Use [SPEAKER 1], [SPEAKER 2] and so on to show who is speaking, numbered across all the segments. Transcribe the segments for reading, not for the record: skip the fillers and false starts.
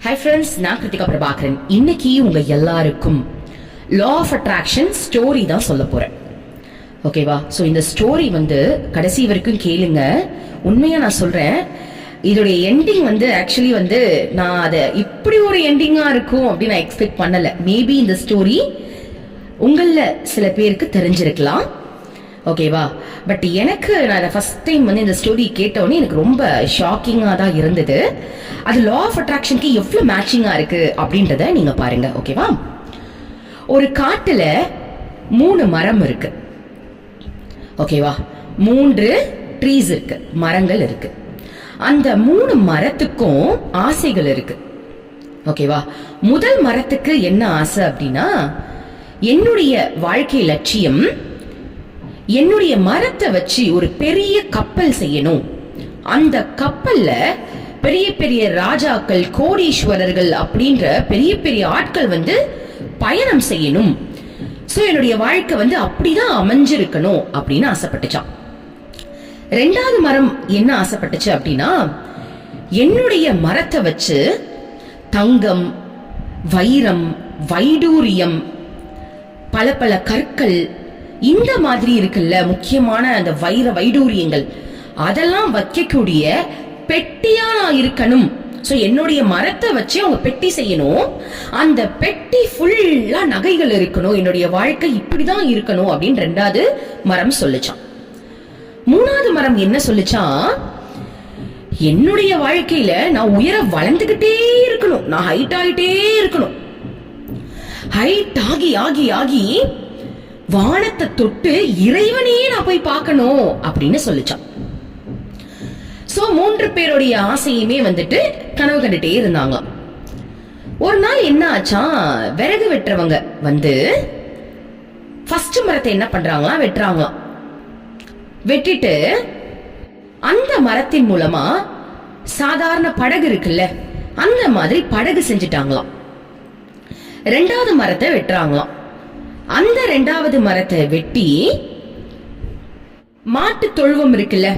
[SPEAKER 1] Hi friends, நான் கிருத்திகாப்ரபாகரன். இன்னைக்கு உங்க எல்லாருக்கும் லா ஆஃப் அட்ராக்ஷன் ஸ்டோரி தான் சொல்ல போறேன். ஓகேவா? ஸோ இந்த ஸ்டோரி கடைசி வரைக்கும் கேளுங்க. உண்மையா நான் சொல்றேன், இதோடைய எண்டிங் ஆக்சுவலி நான் அதை இப்படி ஒரு எண்டிங்கா இருக்கும் அப்படின்னு நான் எக்ஸ்பெக்ட் பண்ணல. மேபி இந்த ஸ்டோரி உங்கள சில பேருக்கு தெரிஞ்சிருக்கலாம். ஓகேவா? பட் எனக்கு நான் ஃபர்ஸ்ட் டைம் இந்த ஸ்டோரி கேட்டோடனே எனக்கு ரொம்ப ஷாக்கிங்காக தான் இருந்தது. அது லா ஆஃப் அட்ராக்ஷனுக்கு எவ்வளோ மேட்சிங்காக இருக்கு அப்படின்றத நீங்க பாருங்க. ஓகேவா? ஒரு காட்டுல 3 மரம் இருக்கு. ஓகேவா? 3 ட்ரீஸ் இருக்கு, மரங்கள் இருக்கு. அந்த 3 மரத்துக்கும் ஆசைகள் இருக்கு. ஓகேவா? முதல் மரத்துக்கு என்ன ஆசை அப்படின்னா, என்னுடைய வாழ்க்கை லட்சியம் என்னுடைய மரத்தை வச்சு ஒரு பெரிய கப்பல் செய்யணும். அந்த கப்பல்ல பெரிய பெரிய ராஜாக்கள், கோடீஸ்வரர்கள் அப்படின்ற பெரிய பெரிய ஆட்கள் பயணம் செய்யணும். சோ என்னுடைய வாழ்க்கை அப்படிதான் அமைஞ்சிருக்கணும் அப்படின்னு ஆசைப்பட்டுச்சான். 2வது மரம் என்ன ஆசைப்பட்டுச்சு அப்படின்னா, என்னுடைய மரத்தை வச்சு தங்கம், வைரம், வைடூரியம், பல பல கற்கள், இந்த மாதிரி இருக்குல்ல முக்கியமான அந்த வைடூரியங்கள், அதெல்லாம் வைக்கக்கூடிய பெட்டியா நான் இருக்கணும். சோ என்னுடைய மரத்தை வச்சு அவங்க பெட்டி செய்யணும். அந்த பெட்டி ஃபுல்லா நகைகள் இருக்கணும். என்னுடைய வாழ்க்கை இப்படிதான் இருக்கணும் அப்படின்னு 2வது மரம் சொல்லுச்சான். 3வது மரம் என்ன சொல்லுச்சான், என்னுடைய வாழ்க்கையில நான் உயர வளர்ந்துகிட்டே இருக்கணும், நான் ஹைட் ஆகிட்டே இருக்கணும். ஹைட் ஆகி ஆகி ஆகி வானத்தை தொட்டு இறைவனையே நான் போய் பார்க்கணும் அப்படின்னு சொல்லிச்சான். சோ 3 பேருடைய ஆசையுமே கனவு கண்டுட்டே இருந்தாங்க. ஒரு நாள் என்ன ஆச்சா, விறகு வெட்டுறவங்க ஃபர்ஸ்ட் மரத்தை என்ன பண்றாங்களா, வெட்டுறாங்களாம். வெட்டிட்டு அந்த மரத்தின் மூலமா சாதாரண படகு இருக்குல்ல, அந்த மாதிரி படகு செஞ்சுட்டாங்களாம். 2வது மரத்தை வெட்டுறாங்களாம். அந்த 2வது மரத்தை வெட்டி மாட்டு தொழுவம் இருக்குல்ல,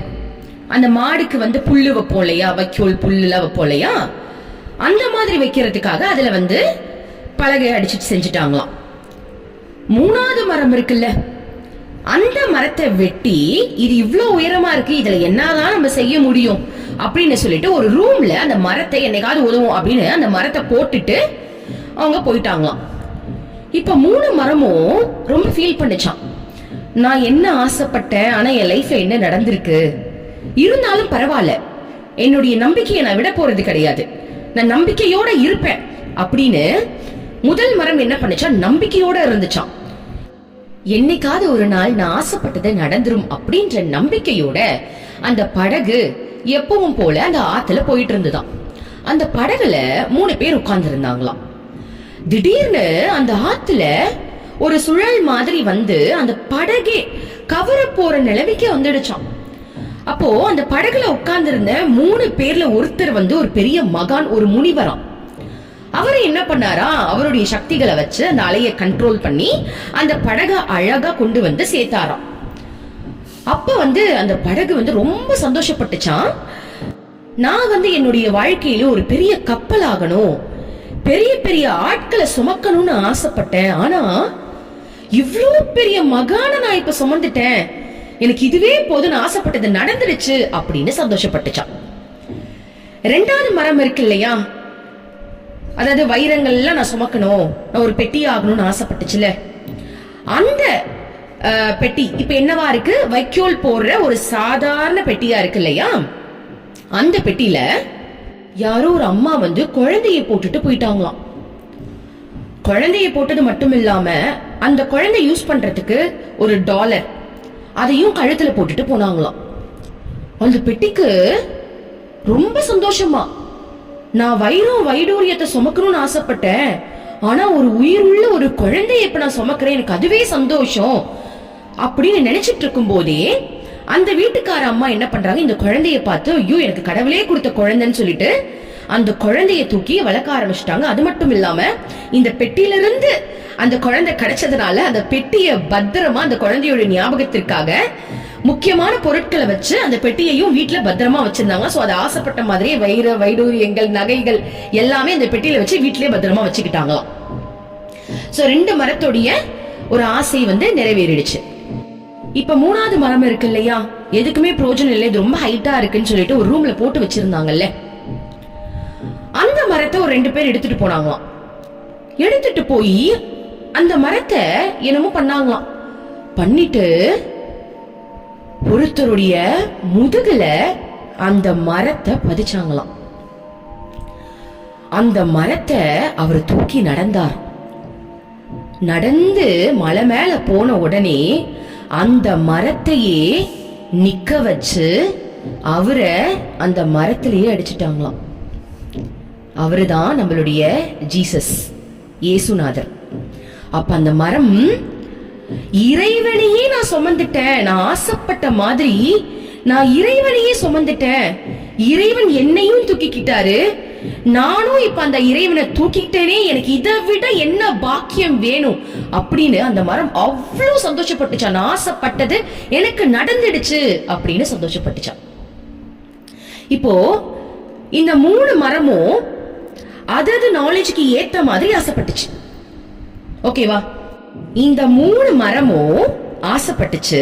[SPEAKER 1] அந்த மாடுக்கு புல்லு வைப்போம் இல்லையா, வைக்கோல் புல்லுலாம் வைப்போம் இல்லையா, அந்த மாதிரி வைக்கிறதுக்காக அதுல பலகை அடிச்சுட்டு செஞ்சுட்டாங்களாம். 3வது மரம் இருக்குல்ல, அந்த மரத்தை வெட்டி இது இவ்வளவு உயரமா இருக்கு, இதுல என்னதான் நம்ம செய்ய முடியும் அப்படின்னு சொல்லிட்டு ஒரு ரூம்ல அந்த மரத்தை என்னைக்காவது உதவும் அப்படின்னு அந்த மரத்தை போட்டுட்டு அவங்க போயிட்டாங்களாம். இப்ப 3 மரமும் ரொம்ப ஃபீல் பண்ணுச்சான். நான் என்ன ஆசைப்பட்டேன், ஆனா என் லைஃப்ல என்ன நடந்திருக்கு, இருந்தாலும் பரவாயில்ல, என்னுடைய நம்பிக்கையை நான் விட போறது கிடையாது, நான் நம்பிக்கையோட இருப்பேன் அப்படின்னு முதல் மரம் என்ன பண்ணுச்சா, நம்பிக்கையோட இருந்துச்சான். என்னைக்காவது ஒரு நாள் நான் ஆசைப்பட்டது நடந்துரும் அப்படின்ற நம்பிக்கையோட அந்த படகு எப்பவும் போல அந்த ஆத்துல போயிட்டு இருந்துதான். அந்த படகுல 3 பேர் உட்கார்ந்து இருந்தாங்களாம். திடீர்னு அந்த ஆத்துல ஒரு சுழல் மாதிரி அந்த படகே கவர போற நிலைமைக்கு வந்துடுச்சான். அப்போ அந்த படகுல உட்கார்ந்து இருந்த 3 பேர்ல ஒருத்தர் ஒரு பெரிய மகான், ஒரு முனிவராம். அவரு என்ன பண்ணாரா, அவருடைய சக்திகளை வச்சு அந்த அலையை கண்ட்ரோல் பண்ணி அந்த படகை அழகா கொண்டு சேர்த்தாராம். அப்ப அந்த படகு ரொம்ப சந்தோஷப்பட்டுச்சான். நான் என்னுடைய வாழ்க்கையில ஒரு பெரிய கப்பல் ஆகணும், பெரிய பெரிய ஆட்களை சுமக்கணும்னு ஆசைப்பட்டேன், ஆனா இவ்வளவு பெரிய மகான நான் இப்ப சுமந்துட்டேன், எனக்கு இதுவே போதும்னு ஆசைப்பட்டது நடந்துருச்சு அப்படின்னு சந்தோஷப்பட்டுச்சான். 2வது மரம் இருக்கு இல்லையா, அதாவது வைரங்கள் எல்லாம் நான் சுமக்கணும், நான் ஒரு பெட்டி ஆகணும்னு ஆசைப்பட்டுச்சுல, அந்த பெட்டி இப்ப என்னவா இருக்கு, வைக்கோல் போடுற ஒரு சாதாரண பெட்டியா இருக்கு இல்லையா. அந்த பெட்டியில யாரோ ஒரு அம்மா குழந்தைய போட்டுட்டு போயிட்டாங்களாம். குழந்தைய போட்டது மட்டும் இல்லாம அந்த குழந்தை யூஸ் பண்றதுக்கு ஒரு $1 அதையும் கழுத்துல போட்டுட்டு போனாங்களாம். அந்த பெட்டிக்கு ரொம்ப சந்தோஷமா, நான் வைடூரியத்தை சுமக்கணும்னு ஆசைப்பட்டேன், ஆனா ஒரு உயிர் உள்ள ஒரு குழந்தைய இப்ப நான் சுமக்கிறேன், எனக்கு அதுவே சந்தோஷம் அப்படின்னு நினைச்சிட்டு இருக்கும் போதே அந்த வீட்டுக்கார அம்மா என்ன பண்றாங்க, இந்த குழந்தைய பார்த்து ஐயோ எனக்கு கடவுளே கொடுத்த குழந்தைன்னு சொல்லிட்டு அந்த குழந்தைய தூக்கி வளர்க்க ஆரம்பிச்சிட்டாங்க. அது மட்டும் இல்லாம இந்த பெட்டியில இருந்து அந்த குழந்தை கிடைச்சதுனால அந்த பெட்டிய பத்திரமா அந்த குழந்தையோட ஞாபகத்திற்காக முக்கியமான பொருட்களை வச்சு அந்த பெட்டியையும் வீட்டுல பத்திரமா வச்சிருந்தாங்க. சோ அது ஆசைப்பட்ட மாதிரியே வைடூரியங்கள், நகைகள் எல்லாமே அந்த பெட்டியில வச்சு வீட்டிலேயே பத்திரமா வச்சுக்கிட்டாங்களாம். சோ 2 மரத்தோடைய ஒரு ஆசை நிறைவேறிடுச்சு. இப்ப 3வது மரம் இருக்கு இல்லையா, எதுக்குமே பிரோஜனம் இல்லை, இது ரொம்ப ஹைட்டா இருக்குன்னு சொல்லிட்டு ஒரு ரூம்ல போட்டு வச்சிருந்தாங்கல்ல, அந்த மரத்தை ஒரு 2 பேர் எடுத்துட்டு போனாங்களாம். எடுத்துட்டு போய் அந்த மரத்தை என்னமோ பண்ணாங்களாம். பண்ணிட்டு ஒருத்தருடைய முதுகுல அந்த மரத்தை பதிச்சாங்களாம். அந்த மரத்தை அவர் தூக்கி நடந்தார். நடந்து மலை மேல போன உடனே அந்த மரத்தையே நிக்க வச்சு அவரை அந்த மரத்திலேயே அடிச்சுட்டாங்களாம். அவருதான் நம்மளுடைய ஜீசஸ், இயேசுநாதர். அப்ப அந்த மரம் இறைவனையே நான் சுமந்துட்டேன், நான் ஆசைப்பட்ட மாதிரி நான் இறைவனையே சுமந்துட்டேன், இறைவன் என்னையும் தூக்கிக்கிட்டாரு, நானும் இப்ப அந்த இறைவனை தூக்கிக்கிட்டேனே, எனக்கு இதை விட என்ன பாக்கியம் வேணும் அப்படின்னு அந்த மரம் அவ்வளவு சந்தோஷப்பட்டுச்சான். நான் ஆசைப்பட்டது எனக்கு நடந்துடுச்சு அப்படின்னு சந்தோஷப்பட்டுச்சான். இப்போ இந்த 3 மரமும் அதது நாலேஜுக்கு ஏத்த மாதிரி ஆசைப்பட்டுச்சு. ஓகேவா? இந்த 3 மரமும் ஆசைப்பட்டுச்சு.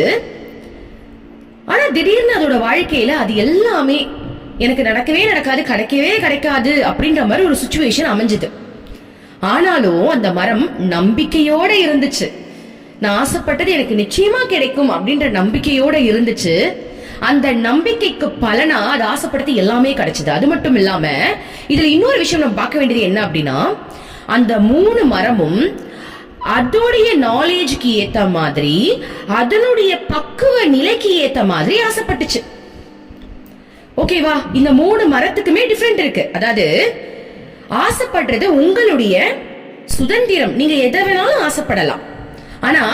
[SPEAKER 1] ஆனா திடீர்னு அதோட வாழ்க்கையில அது எல்லாமே எனக்கு நடக்கவே நடக்காது, கிடைக்கவே கிடைக்காது அப்படின்ற மாதிரி ஒரு சிச்சுவேஷன் அமைஞ்சது. ஆனாலும் அந்த மரம் நம்பிக்கையோட இருந்துச்சு. நான் ஆசைப்பட்டது எனக்கு நிச்சயமா கிடைக்கும் அப்படின்ற நம்பிக்கையோட இருந்துச்சு. அந்த நம்பிக்கைக்கு பலனா அது ஆசைப்படுத்தி எல்லாமே கிடைச்சது. அது மட்டும் இல்லாம இதுல இன்னொரு விஷயம் நம்ம பார்க்க வேண்டியது என்ன அப்படின்னா, அந்த 3 மரமும் அதோடைய நாலேஜுக்கு ஏத்த மாதிரி, அதனுடைய பக்குவ நிலைக்கு ஏத்த மாதிரி ஆசைப்பட்டுச்சு. ஓகேவா? இந்த 3 மரத்துக்குமே டிஃபரெண்ட் இருக்கு. அதாவது ஆசைப்படுறது உங்களுடைய சுதந்திரம், நீங்க எதை வேணாலும் ஆசைப்படலாம். ஆனா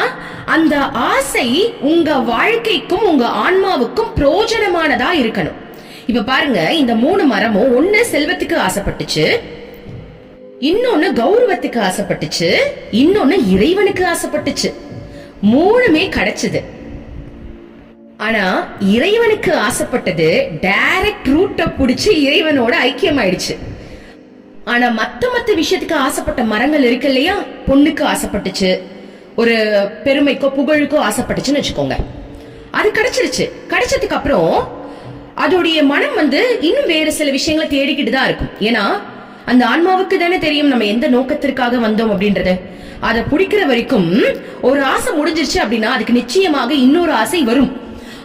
[SPEAKER 1] அந்த ஆசை உங்க வாழ்க்கைக்கும் உங்க ஆன்மாவுக்கும் பிரயோஜனமானதா இருக்கணும். இப்ப பாருங்க, இந்த 3 மரமும் ஒண்ணு செல்வத்துக்கு ஆசைப்பட்டுச்சு, இன்னொன்னு கௌரவத்துக்கு ஆசைப்பட்டுச்சு, இன்னொன்னு இறைவனுக்கு ஆசைப்பட்டுச்சு. 3மே கிடைச்சது. ஆனா இறைவனுக்கு ஆசைப்பட்டது டைரக்ட் ரூட்ட புடிச்சு இறைவனோட ஐக்கியம் ஆயிடுச்சு. ஆனா மத்த விஷயத்துக்கு ஆசைப்பட்ட மரங்கள் இருக்கு இல்லையா, பொண்ணுக்கு ஆசைப்பட்டுச்சு, ஒரு பெருமைக்கோ புகழுக்கோ ஆசைப்பட்டுச்சுன்னு வச்சுக்கோங்க, அது கிடைச்சிருச்சு. கிடைச்சதுக்கு அப்புறம் அதோடைய மனம் இன்னும் வேற சில விஷயங்களை தேடிக்கிட்டு தான் இருக்கும். ஏன்னா அந்த ஆன்மாவுக்கு தானே தெரியும் நம்ம எந்த நோக்கத்திற்காக வந்தோம் அப்படின்றது. அதை பிடிக்கிற வரைக்கும் ஒரு ஆசை முடிஞ்சிருச்சு அப்படின்னா அதுக்கு நிச்சயமாக இன்னொரு ஆசை வரும்.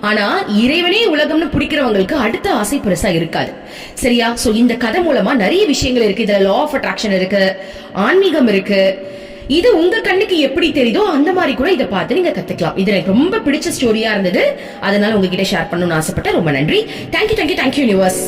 [SPEAKER 1] ஆனா இறைவனே உலகம்னு பிடிக்கிறவங்களுக்கு அடுத்த ஆசை பெருசா இருக்காது. சரியா? சோ இந்த கதை மூலமா நிறைய விஷயங்கள் இருக்கு. இதுல லா ஆஃப் அட்ராக்ஷன் இருக்கு, ஆன்மீகம் இருக்கு. இது உங்க கண்ணுக்கு எப்படி தெரியுதோ அந்த மாதிரி கூட இதை பார்த்து நீங்க கத்துக்கலாம். இது எனக்கு ரொம்ப பிடிச்ச ஸ்டோரியா இருந்தது, அதனால உங்ககிட்ட ஷேர் பண்ணணும்னு ஆசைப்பட்டேன். ரொம்ப நன்றி. Thank you universe.